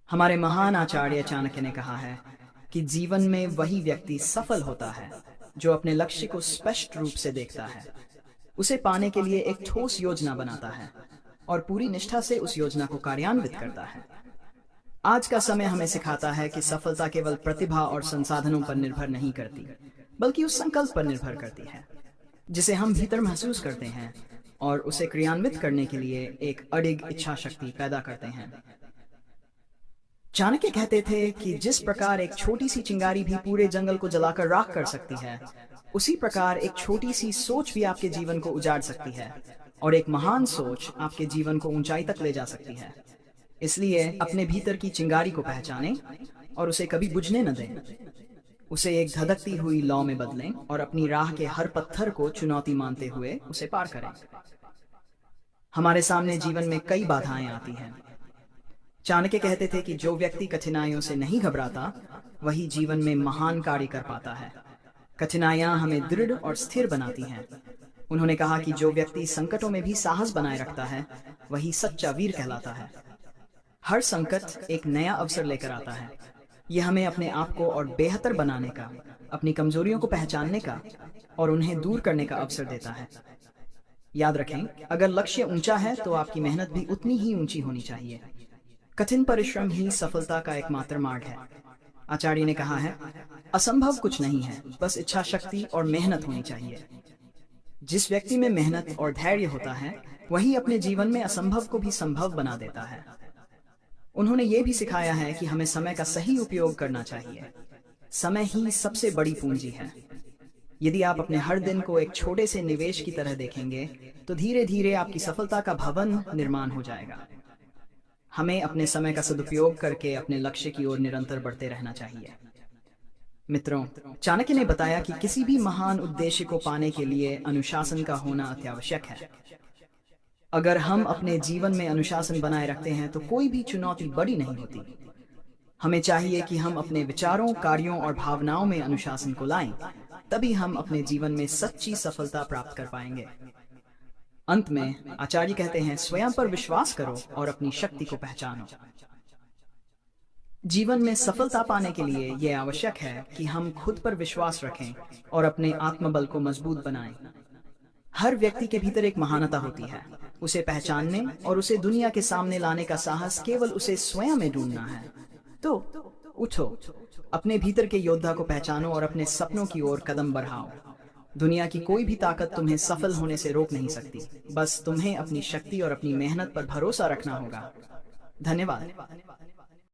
हमारे महान आचार्य चाणक्य ने कहा है कि जीवन में वही व्यक्ति सफल होता है जो अपने लक्ष्य को स्पष्ट रूप से देखता है, उसे पाने के लिए एक ठोस योजना बनाता है और पूरी निष्ठा से उस योजना को कार्यान्वित करता है। आज का समय हमें सिखाता है कि सफलता केवल प्रतिभा और संसाधनों पर निर्भर नहीं करती, बल्कि उस संकल्प पर निर्भर करती है जिसे हम भीतर महसूस करते हैं और उसे क्रियान्वित करने के लिए एक अडिग इच्छा शक्ति पैदा करते हैं। चाणक्य कहते थे कि जिस प्रकार एक छोटी सी चिंगारी भी पूरे जंगल को जलाकर राख कर सकती है, उसी प्रकार एक छोटी सी सोच भी आपके जीवन को उजाड़ सकती है और एक महान सोच आपके जीवन को ऊंचाई तक ले जा सकती है। इसलिए अपने भीतर की चिंगारी को पहचानें और उसे कभी बुझने न दें। उसे एक धधकती हुई लौ में बदलें और अपनी राह के हर पत्थर को चुनौती मानते हुए उसे पार करें। हमारे सामने जीवन में कई बाधाएं आती हैं। चाणक्य कहते थे कि जो व्यक्ति कठिनाइयों से नहीं घबराता, वही जीवन में महान कार्य कर पाता है। कठिनाइयां हमें दृढ़ और स्थिर बनाती हैं। उन्होंने कहा कि जो व्यक्ति संकटों में भी साहस बनाए रखता है, वही सच्चा वीर कहलाता है। हर संकट एक नया अवसर लेकर आता है। यह हमें अपने आप को और बेहतर बनाने का, अपनी कमजोरियों को पहचानने का और उन्हें दूर करने का अवसर देता है। याद रखें, अगर लक्ष्य ऊंचा है तो आपकी मेहनत भी उतनी ही ऊंची होनी चाहिए। कठिन परिश्रम ही सफलता का एकमात्र मार्ग है। आचार्य ने कहा है, असंभव कुछ नहीं है, बस इच्छा शक्ति और मेहनत होनी चाहिए। जिस व्यक्ति में मेहनत और धैर्य होता है, वही अपने जीवन में असंभव को भी संभव बना देता है। उन्होंने ये भी सिखाया है कि हमें समय का सही उपयोग करना चाहिए। समय ही सबसे बड़ी पूंजी है। यदि आप अपने हर दिन को एक छोटे से निवेश की तरह देखेंगे, तो धीरे धीरे आपकी सफलता का भवन निर्माण हो जाएगा। हमें अपने समय का सदुपयोग करके अपने लक्ष्य की ओर निरंतर बढ़ते रहना चाहिए। मित्रों, चाणक्य ने बताया कि किसी भी महान उद्देश्य को पाने के लिए अनुशासन का होना अत्यावश्यक है। अगर हम अपने जीवन में अनुशासन बनाए रखते हैं तो कोई भी चुनौती बड़ी नहीं होती। हमें चाहिए कि हम अपने विचारों, कार्यों और भावनाओं में अनुशासन को लाएं, तभी हम अपने जीवन में सच्ची सफलता प्राप्त कर पाएंगे। अंत में आचार्य कहते हैं, स्वयं पर विश्वास करो और अपनी शक्ति को पहचानो। जीवन में सफलता पाने के लिए यह आवश्यक है कि हम खुद पर विश्वास रखें और अपने आत्मबल को मजबूत बनाएं। हर व्यक्ति के भीतर एक महानता होती है। उसे पहचानने और उसे दुनिया के सामने लाने का साहस केवल उसे स्वयं में ढूंढना है। तो उठो, अपने भीतर के योद्धा को पहचानो और अपने सपनों की ओर कदम बढ़ाओ। दुनिया की कोई भी ताकत तुम्हें सफल होने से रोक नहीं सकती। बस तुम्हें अपनी शक्ति और अपनी मेहनत पर भरोसा रखना होगा। धन्यवाद।